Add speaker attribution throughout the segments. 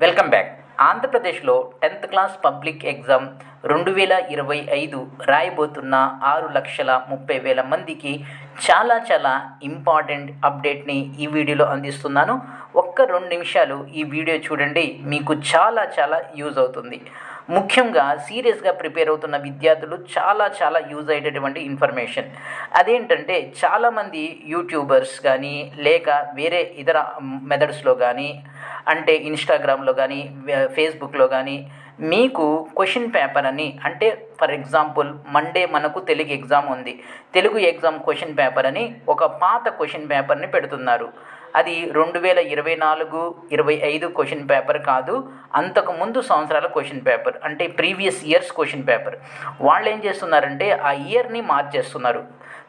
Speaker 1: Welcome back. ఆంధ్రప్రదేశ్లో 10th class public exam 2025 రాయబోతున్న 6,30,000 మందికి చాలా ఇంపార్టెంట్ అప్డేట్ని ఈ వీడియోలో అందిస్తున్నాను. ఒక్క 2 నిమిషాలు ఈ వీడియో చూడండి, మీకు చాలా యూజ్ అవుతుంది. ముఖ్యంగా సీరియస్గా ప్రిపేర్ అవుతున్న విద్యార్థులు చాలా యూజ్ అయ్యేటటువంటి ఇన్ఫర్మేషన్. అదేంటంటే చాలామంది యూట్యూబర్స్ కానీ లేక వేరే ఇతర మెథడ్స్లో కానీ, అంటే ఇన్స్టాగ్రామ్లో కానీ ఫేస్బుక్లో కానీ మీకు క్వశ్చన్ పేపర్ అని, అంటే ఫర్ ఎగ్జాంపుల్ మండే మనకు తెలుగు ఎగ్జామ్ ఉంది, తెలుగు ఎగ్జామ్ క్వశ్చన్ పేపర్ అని ఒక పాత క్వశ్చన్ పేపర్ని పెడుతున్నారు. అది 2024-25 క్వశ్చన్ పేపర్ కాదు, అంతకుముందు సంవత్సరాల క్వశ్చన్ పేపర్, అంటే ప్రీవియస్ ఇయర్స్ క్వశ్చన్ పేపర్. వాళ్ళు ఏం చేస్తున్నారంటే ఆ ఇయర్ని మార్చేస్తున్నారు.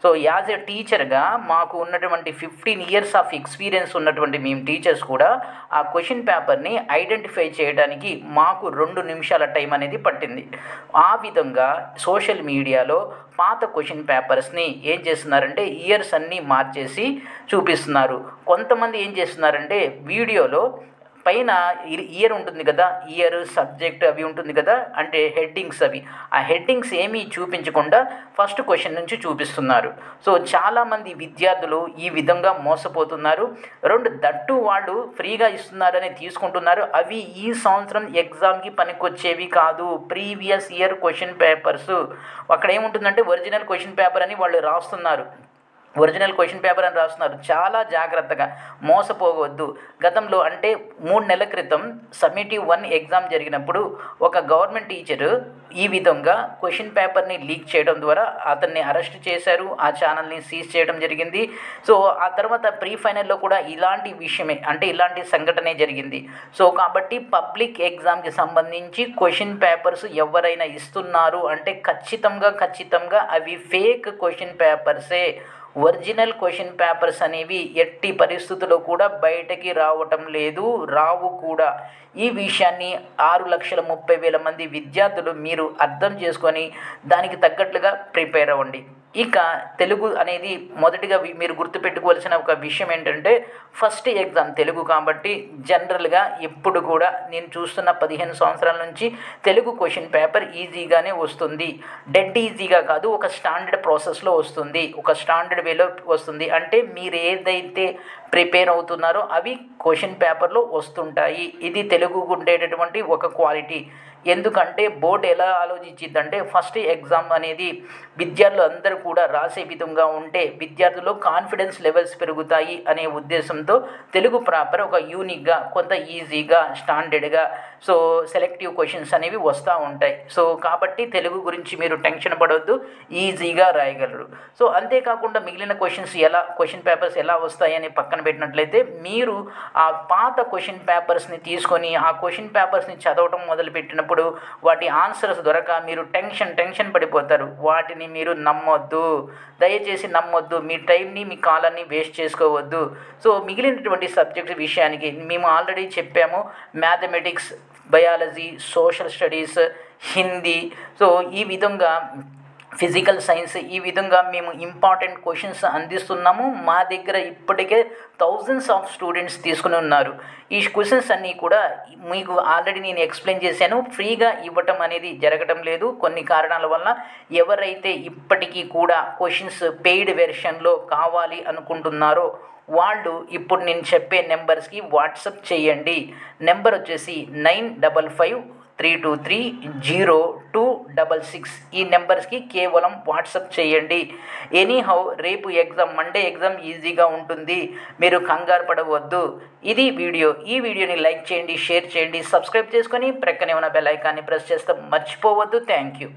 Speaker 1: సో యాజ్ ఎ టీచర్గా మాకు ఉన్నటువంటి 15 ఇయర్స్ ఆఫ్ ఎక్స్పీరియన్స్ ఉన్నటువంటి మేము టీచర్స్ కూడా ఆ క్వశ్చన్ పేపర్ని ఐడెంటిఫై చేయడానికి మాకు 2 నిమిషాల టైం అనేది పట్టింది. ఆ విధంగా సోషల్ మీడియాలో పాత క్వశ్చన్ పేపర్స్ని ఏం చేస్తున్నారంటే ఇయర్స్ అన్నీ మార్చేసి చూపిస్తున్నారు. కొంతమంది ఏం చేస్తున్నారంటే వీడియోలో పైన ఇయర్ ఉంటుంది కదా, ఇయర్ సబ్జెక్ట్ అవి ఉంటుంది కదా, అంటే హెడ్డింగ్స్ అవి, ఆ హెడ్డింగ్స్ ఏమీ చూపించకుండా ఫస్ట్ క్వశ్చన్ నుంచి చూపిస్తున్నారు. సో చాలామంది విద్యార్థులు ఈ విధంగా మోసపోతున్నారు. 2 దట్టు వాళ్ళు ఫ్రీగా ఇస్తున్నారని తీసుకుంటున్నారు. అవి ఈ సంవత్సరం ఎగ్జామ్కి పనికొచ్చేవి కాదు, ప్రీవియస్ ఇయర్ క్వశ్చన్ పేపర్స్. అక్కడ ఏముంటుందంటే ఒరిజినల్ క్వశ్చన్ పేపర్ అని వాళ్ళు రాస్తున్నారు, ఒరిజినల్ క్వశ్చన్ పేపర్ అని రాస్తున్నారు. చాలా జాగ్రత్తగా మోసపోవద్దు. గతంలో అంటే 3 నెలల క్రితం సమ్మేటివ్ 1 ఎగ్జామ్ జరిగినప్పుడు ఒక గవర్నమెంట్ టీచరు ఈ విధంగా క్వశ్చన్ పేపర్ని లీక్ చేయడం ద్వారా అతన్ని అరెస్ట్ చేశారు, ఆ ఛానల్ని సీజ్ చేయడం జరిగింది. సో ఆ తర్వాత ప్రీ ఫైనల్లో కూడా ఇలాంటి విషయమే, అంటే ఇలాంటి సంఘటనే జరిగింది. సో కాబట్టి పబ్లిక్ ఎగ్జామ్కి సంబంధించి క్వశ్చన్ పేపర్స్ ఎవరైనా ఇస్తున్నారు అంటే ఖచ్చితంగా అవి ఫేక్ క్వశ్చన్ పేపర్సే. ఒరిజినల్ క్వశ్చన్ పేపర్స్ అనేవి ఎట్టి పరిస్థితుల్లో కూడా బయటకి రావటం లేదు, రావు కూడా. ఈ విషయాన్ని 6,30,000 మంది విద్యార్థులు మీరు అర్థం చేసుకొని దానికి తగ్గట్లుగా ప్రిపేర్ అవ్వండి. ఇక తెలుగు అనేది మొదటిగా మీరు గుర్తుపెట్టుకోవాల్సిన ఒక విషయం ఏంటంటే ఫస్ట్ ఎగ్జామ్ తెలుగు కాబట్టి జనరల్గా ఎప్పుడు కూడా నేను చూస్తున్న 15 సంవత్సరాల నుంచి తెలుగు క్వశ్చన్ పేపర్ ఈజీగానే వస్తుంది. డెడ్ ఈజీగా కాదు, ఒక స్టాండర్డ్ ప్రాసెస్లో వస్తుంది, ఒక స్టాండర్డ్ వేలో వస్తుంది. అంటే మీరు ఏదైతే ప్రిపేర్ అవుతున్నారో అవి క్వశ్చన్ పేపర్లో వస్తుంటాయి. ఇది తెలుగుకు ఉండేటటువంటి ఒక క్వాలిటీ. ఎందుకంటే బోర్డు ఎలా ఆలోచించిందంటే ఫస్ట్ ఎగ్జామ్ అనేది విద్యార్థులు అందరూ కూడా రాసే విధంగా ఉంటే విద్యార్థుల్లో కాన్ఫిడెన్స్ లెవెల్స్ పెరుగుతాయి అనే ఉద్దేశంతో తెలుగు ప్రాపర్ ఒక యూనిక్గా, కొంత ఈజీగా, స్టాండర్డ్గా, సో సెలెక్టివ్ క్వశ్చన్స్ అనేవి వస్తూ ఉంటాయి. సో కాబట్టి తెలుగు గురించి మీరు టెన్షన్ పడవద్దు, ఈజీగా రాయగలరు. సో అంతేకాకుండా మిగిలిన క్వశ్చన్ పేపర్స్ ఎలా వస్తాయని పక్కన పెట్టినట్లయితే మీరు ఆ పాత క్వశ్చన్ పేపర్స్ని తీసుకొని ఆ క్వశ్చన్ పేపర్స్ని చదవటం మొదలుపెట్టినప్పుడు వాటి ఆన్సర్స్ దొరక మీరు టెన్షన్ పడిపోతారు. వాటిని మీరు నమ్మొద్దు, దయచేసి నమ్మొద్దు. మీ టైంని, మీ కాలాన్ని వేస్ట్ చేసుకోవద్దు. సో మిగిలినటువంటి సబ్జెక్ట్స్ విషయానికి మేము ఆల్రెడీ చెప్పాము. Mathematics, biology, social studies, Hindi, so ఈ విధంగా ఫిజికల్ సైన్స్, ఈ విధంగా మేము ఇంపార్టెంట్ క్వశ్చన్స్ అందిస్తున్నాము. మా దగ్గర ఇప్పటికే థౌజండ్స్ ఆఫ్ స్టూడెంట్స్ తీసుకుని ఉన్నారు. ఈ క్వశ్చన్స్ అన్నీ కూడా మీకు ఆల్రెడీ నేను ఎక్స్ప్లెయిన్ చేశాను. ఫ్రీగా ఇవ్వటం అనేది జరగటం లేదు కొన్ని కారణాల వల్ల. ఎవరైతే ఇప్పటికీ కూడా క్వశ్చన్స్ పెయిడ్ వెర్షన్లో కావాలి అనుకుంటున్నారో వాళ్ళు ఇప్పుడు నేను చెప్పే నెంబర్స్కి వాట్సాప్ చేయండి. నెంబర్ వచ్చేసి 9553230266. ఈ నెంబర్స్కి కేవలం వాట్సాప్ చేయండి. ఎనీహౌ రేపు ఎగ్జామ్, మండే ఎగ్జామ్ ఈజీగా ఉంటుంది, మీరు కంగారు పడవద్దు. ఇది వీడియో. ఈ వీడియోని లైక్ చేయండి, షేర్ చేయండి, సబ్స్క్రైబ్ చేసుకొని ప్రక్కనే ఉన్న బెల్ ఐకాన్ని ప్రెస్ చేస్తే మర్చిపోవద్దు. Thank you.